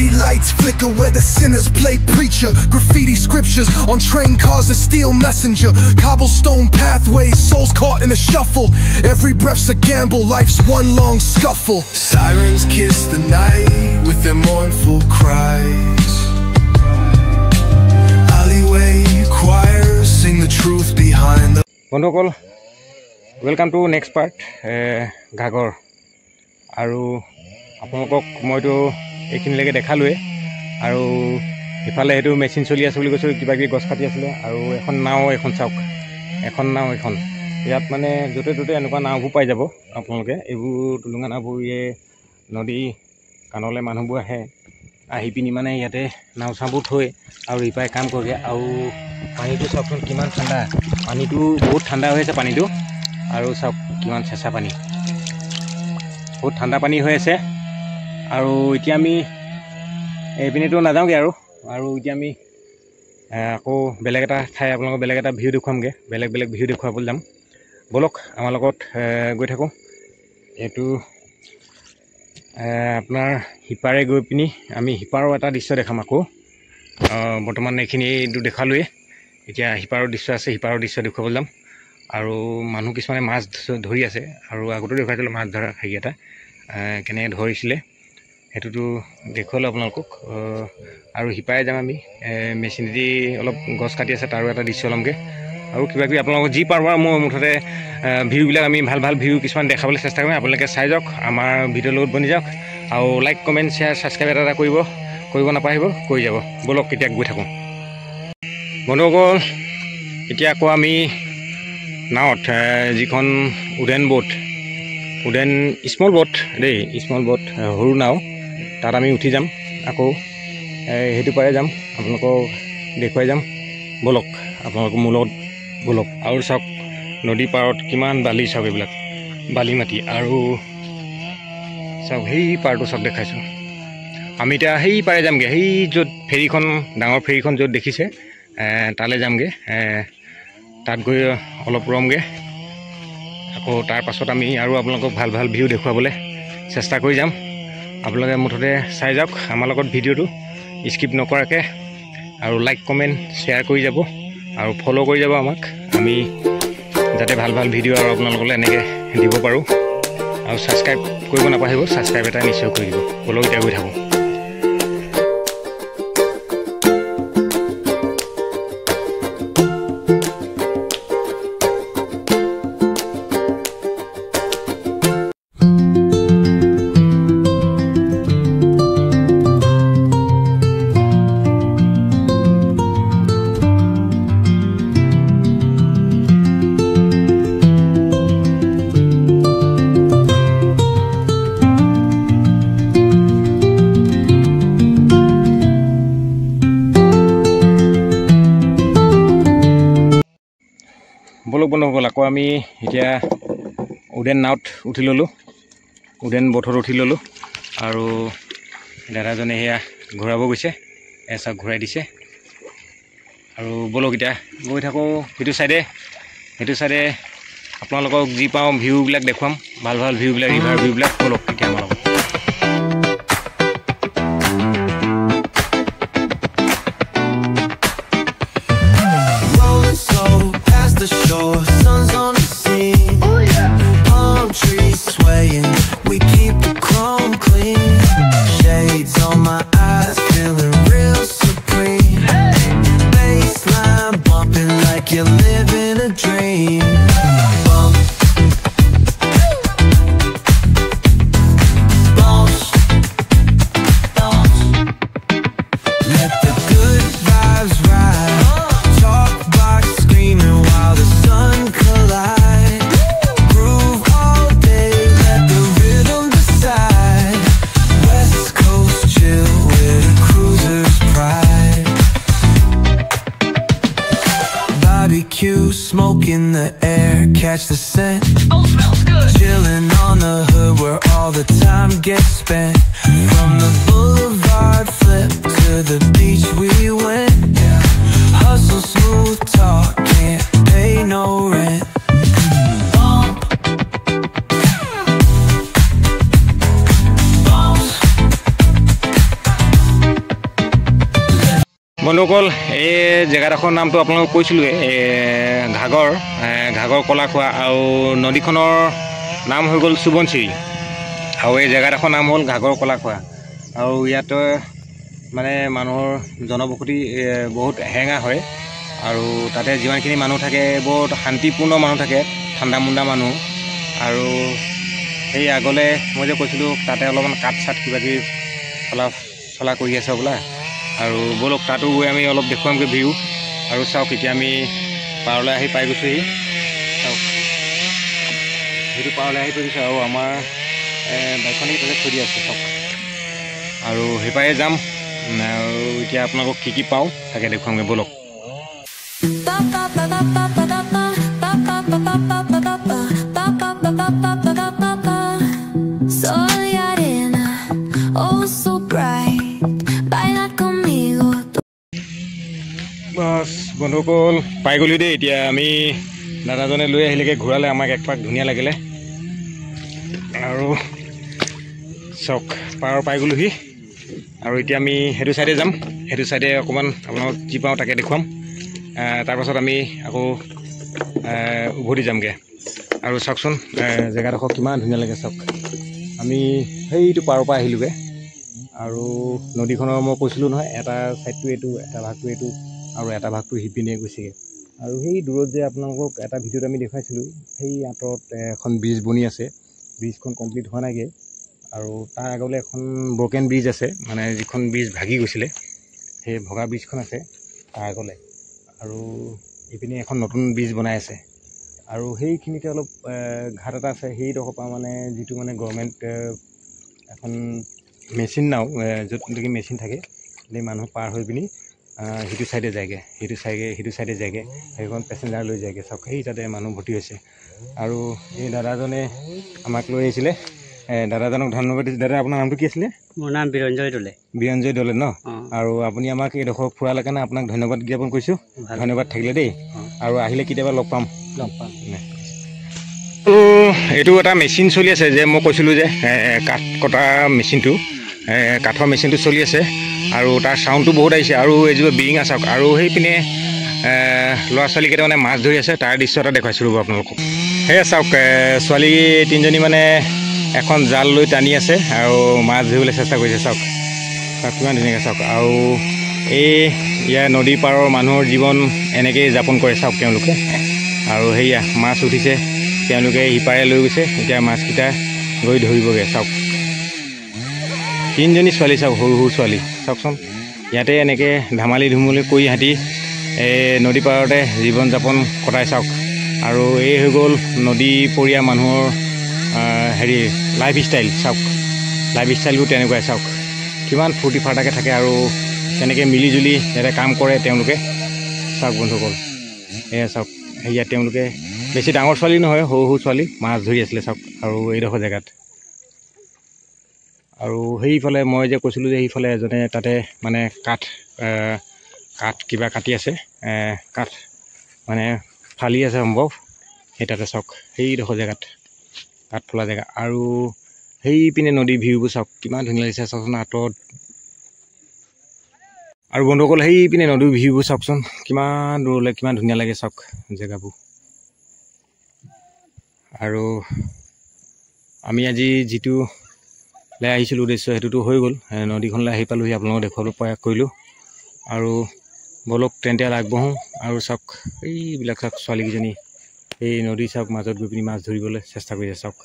City lights flicker where the sinners play preacher. Graffiti scriptures on train cars, a steel messenger. Cobblestone pathways, souls caught in a shuffle. Every breath's a gamble, life's one long scuffle. Sirens kiss the night with their mournful cries. Alleyway choirs sing the truth behind the... বন্ধুসকল, welcome to next part, ঘাগৰ। আৰু আপোনালোকক মইতো এইখিনিলৈকে দেখালোৱে। আৰু ইফালে সেইটো machine চলি আছে বুলি কৈছোঁ, কিবা কিবি গছ কাটি আছিলে। আৰু এখন নাও, এখন চাওক, এখন নাও এখন ইয়াত মানে য'তে ত'তে এনেকুৱা নাওবোৰ পাই যাব আপোনালোকে। এইবোৰ টুলুঙা নাওবোৰ নদী কাণলৈ মানুহবোৰ আহি পিনি মানে ইয়াতে নাও চাওবোৰ থৈ আৰু ইপাই কাম কৰে। আৰু পানীটো চাওকচোন কিমান ঠাণ্ডা, পানীটো বহুত ঠাণ্ডা হৈ আছে পানীটো। আৰু চাওক কিমান চেঁচা পানী, বহুত ঠাণ্ডা পানী হৈ আছে। আৰু এতিয়া আমি এইপিনেতো নাযাওঁগৈ আৰু এতিয়া আমি আকৌ বেলেগ এটা ঠাই আপোনালোকক বেলেগ এটা ভিউ দেখুৱামগৈ, বেলেগ ভিউ দেখুৱাবলৈ যাম। ব'লক আমাৰ লগত গৈ থাকোঁ। এইটো আপোনাৰ সিপাৰে গৈ পিনি আমি সিপাৰৰ এটা দৃশ্য দেখাম আকৌ। বৰ্তমান এইখিনিটো দেখালোৱেই, এতিয়া সিপাৰৰ দৃশ্য আছে, সিপাৰৰ দৃশ্য দেখুৱাবলৈ যাম। আৰু মানুহ কিছুমানে মাছ ধৰি আছে, আৰু আগতো দেখুৱাইছিলোঁ মাছ ধৰা হেৰি এটা কেনেকৈ ধৰিছিলে, সেইটোতো দেখুৱালোঁ আপোনালোকক। আৰু সিপাৰে যাম আমি, মেচিনেদি অলপ গছ কাটি আছে তাৰো এটা দৃশ্য ল'মগৈ। আৰু কিবা কিবি আপোনালোকক যি পাৰোঁ আৰু মই মুঠতে ভিউবিলাক আমি ভাল ভিউ কিছুমান দেখাবলৈ চেষ্টা কৰিম। আপোনালোকে চাই যাওক, আমাৰ ভিডিঅ'ৰ লগত বনি যাওক। আৰু লাইক কমেণ্ট শ্বেয়াৰ ছাবস্ক্ৰাইব এটা কৰিব নাপাহৰিব, কৰি যাব। ব'লক এতিয়া গৈ থাকোঁ। বন্ধুসকল, এতিয়া আকৌ আমি নাৱত, যিখন উডেন স্মল বোট দেই, স্মল বোট সৰু নাও, তাত আমি উঠি যাম। আকৌ সেইটো পাৰে যাম, আপোনালোকক দেখুৱাই যাম। ব'লক আপোনালোক মোৰ লগত ব'লক। আৰু চাওক নদী পাৰত কিমান বালি, চাওক এইবিলাক বালি মাটি। আৰু চাওক সেই পাৰটো চাওক দেখাইছোঁ। আমি এতিয়া সেই পাৰে যামগৈ, সেই য'ত ফেৰীখন, ডাঙৰ ফেৰীখন য'ত দেখিছে তালৈ যামগৈ। তাত গৈ অলপ ৰমগৈ। আকৌ তাৰ পাছত আমি আৰু আপোনালোকক ভাল ভিউ দেখুৱাবলৈ চেষ্টা কৰি যাম। আপোনালোকে মুঠতে চাই যাওক আমাৰ লগত ভিডিঅ'টো স্কিপ নকৰাকৈ। আৰু লাইক কমেণ্ট শ্বেয়াৰ কৰি যাব আৰু ফ'ল' কৰি যাব আমাক, আমি যাতে ভাল ভিডিঅ' আৰু আপোনালোকলৈ এনেকৈ দিব পাৰোঁ। আৰু ছাবস্ক্ৰাইব কৰিব নাপাহৰিব, ছাবস্ক্ৰাইব এটা নিশ্চয় কৰি দিব। ব'লক এতিয়া গৈ থাকোঁ। ব'লক বন্ধুসকল, আকৌ আমি এতিয়া উডেন নাৱত উঠি ল'লোঁ, উডেন ব'টত উঠি ল'লোঁ। আৰু দাদাজনে সেয়া ঘূৰাব গৈছে, চাওক ঘূৰাই দিছে। আৰু ব'লক এতিয়া গৈ থাকোঁ সেইটো চাইডে আপোনালোকক যি পাওঁ ভিউবিলাক দেখুৱাম, ভাল ভিউবিলাক, ৰিভাৰ ভিউবিলাক। ব'লক এতিয়া আমাৰ লগত। You're living a dream. Let the good vibes ride. Talk box screaming while the sun collide. Groove all day, let the rhythm decide. West Coast chill with a cruiser's pride. Barbecue, smoke in the air, catch the scent. Oh, smells good. Chilling on the hood where all the time gets spent. From the boulevard flip to the beach we went. Hustle, smooth talk, can't pay no rent. বন্ধুসকল এই জেগাডোখৰ নামটো আপোনালোকক কৈছিলোঁৱে ঘাগৰ কলাখোৱা আৰু নদীখনৰ নাম হৈ গ'ল সোৱণশিৰি আৰু এই জেগাডোখৰ নাম হ'ল ঘাগৰ কলাখোৱা আৰু ইয়াত মানে মানুহৰ জনবসতি বহুত হেঙা হয় আৰু তাতে যিমানখিনি মানুহ থাকে বহুত শান্তিপূৰ্ণ মানুহ থাকে ঠাণ্ডা মুণ্ডা মানুহ আৰু সেই আগলৈ মই যে কৈছিলোঁ তাতে অলপমান কাঠ চাট কিবা কিবি চলা কৰি আছে বোলা আৰু ব'লক তাতো গৈ আমি অলপ দেখুৱামগৈ ভিউ আৰু চাওক এতিয়া আমি পাৰলৈ আহি পাই গৈছোঁহি চাওক সেইটো পাৰলৈ আহি পৰিছোঁ আৰু আমাৰ বাইকখন তাতে থৈ দিয়া আছে চাওক আৰু সেইপাৰে যাম আৰু এতিয়া আপোনালোকক কি পাওঁ তাকে দেখুৱামগৈ ব'লক বাছ বন্ধুসকল পাই গ'লোঁ দেই এতিয়া আমি দাদাজনে লৈ আহিলেগৈ ঘূৰালে আমাক এক পাক ধুনীয়া লাগিলে আৰু চাওক পাৰ পাই গ'লোহি আৰু এতিয়া আমি সেইটো চাইডে যাম সেইটো চাইডে অকণমান আপোনালোকক যি পাওঁ তাকে দেখুৱাম তাৰপাছত আমি আকৌ উভতি যামগৈ আৰু চাওকচোন জেগাডোখৰ কিমান ধুনীয়া লাগে চাওক আমি সেইটো পাৰৰ পৰা আহিলোগৈ আৰু নদীখনৰ মই কৈছিলোঁ নহয় এটা ছাইডটো এইটো এটা ভাগটো এইটো আৰু এটা ভাগটো সিপিনে গৈছেগৈ আৰু সেই দূৰত যে আপোনালোকক এটা ভিডিঅ'ত আমি দেখুৱাইছিলোঁ সেই আঁতৰত এখন ব্ৰিজ বনি আছে ব্ৰিজখন কমপ্লিট হোৱা নাইগৈ আৰু তাৰ আগলৈ এখন ব্ৰকেন ব্ৰিজ আছে মানে যিখন ব্ৰিজ ভাগি গৈছিলে সেই ভগা ব্ৰিজখন আছে তাৰ আগলৈ আৰু ইপিনে এখন নতুন ব্ৰিজ বনাই আছে আৰু সেইখিনিতে অলপ ঘাট এটা আছে সেইডোখৰ পৰা মানে যিটো মানে গভৰ্ণমেণ্ট এখন মেচিন নাও য'ত নেকি মেচিন থাকে সেই মানুহ পাৰ হৈ পিনি সেইটো চাইডে যায়গৈ সেইটো চাইডে যায়গৈ সেইখন পেচেঞ্জাৰ লৈ যায়গৈ চাওক সেই তাতে মানুহ ভৰ্তি হৈছে আৰু এই দাদাজনে আমাক লৈ আহিছিলে দাদাজনক ধন্যবাদ দিছোঁ দাদা আপোনাৰ নামটো কি আছিলে মোৰ নাম বিৰঞ্জয় দলে ন আৰু আপুনি আমাক এইডোখৰ ফুৰালে কাৰণে আপোনাক ধন্যবাদ জ্ঞাপন কৰিছোঁ ধন্যবাদ থাকিলে দেই আৰু আহিলে কেতিয়াবা লগ পাম এইটো এটা মেচিন চলি আছে যে মই কৈছিলোঁ যে কাঠ কটা মেচিনটো কাঠৰ মেচিনটো চলি আছে আৰু তাৰ চাউণ্ডটো বহুত আহিছে আৰু এইযোৰ বিৰিঙা চাওক আৰু সেইপিনে ল'ৰা ছোৱালী কেইটামানে মাছ ধৰি আছে তাৰ দৃশ্য এটা দেখুৱাইছোঁ ৰ'ব আপোনালোকক সেয়া চাওক ছোৱালী তিনিজনী মানে এখন জাল লৈ টানি আছে আৰু মাছ ধৰিবলৈ চেষ্টা কৰিছে চাওক কিমান ধুনীয়াকৈ চাওক আৰু ইয়াৰ নদী পাৰৰ মানুহৰ জীৱন এনেকৈয়ে যাপন কৰে চাওক তেওঁলোকে আৰু সেয়া মাছ উঠিছে তেওঁলোকে সিপাৰে লৈ গৈছে এতিয়া মাছকেইটা গৈ ধৰিবগৈ চাওক তিনিজনী ছোৱালী চাওক সৰু সৰু ছোৱালী চাওকচোন ইয়াতে এনেকৈ ধেমালি ধুমুলি কৰি সিহঁতি নদী পাৰতে জীৱন যাপন কটাই চাওক আৰু এই হৈ গ'ল নদীপৰীয়া মানুহৰ লাইফ ষ্টাইল চাওক লাইফ ষ্টাইলবোৰ তেনেকুৱাই চাওক কিমান ফূৰ্তি ফাৰ্তাকৈ থাকে আৰু তেনেকৈ মিলিজুলি ইয়াতে কাম কৰে তেওঁলোকে চাওক বন্ধুসকল এয়া চাওক সেয়া তেওঁলোকে বেছি ডাঙৰ ছোৱালী নহয় সৰু সৰু ছোৱালী মাছ ধৰি আছিলে চাওক আৰু এইডোখৰ জেগাত আৰু সেইফালে মই যে কৈছিলোঁ যে সেইফালে এজনে তাতে মানে কাঠ কিবা কাটি আছে কাঠ মানে ফালি আছে সম্ভৱ সেই তাতে চাওক সেইডোখৰ জেগাত কাঠ ফলা জেগা আৰু সেইপিনে নদীৰ ভিউবোৰ চাওক কিমান ধুনীয়া লাগিছে চাওকচোন আঁতৰত আৰু বন্ধুসকল সেইপিনে নদীৰ ভিউবোৰ চাওকচোন কিমান দূৰলৈ কিমান ধুনীয়া লাগে চাওক জেগাবোৰ আৰু আমি আজি যিটোলৈ আহিছিলোঁ উদ্দেশ্য সেইটোতো হৈ গ'ল নদীখনলৈ আহি পালোঁহি আপোনালোকক দেখুৱাবলৈ প্ৰয়াস কৰিলোঁ আৰু বলক তেন্তে আগবঢ়োঁ আৰু চাওক এইবিলাক চাওক ছোৱালীকেইজনী এই নদী চাওক মাজত গৈ পিনি মাছ ধৰিবলৈ চেষ্টা কৰিছে চাওক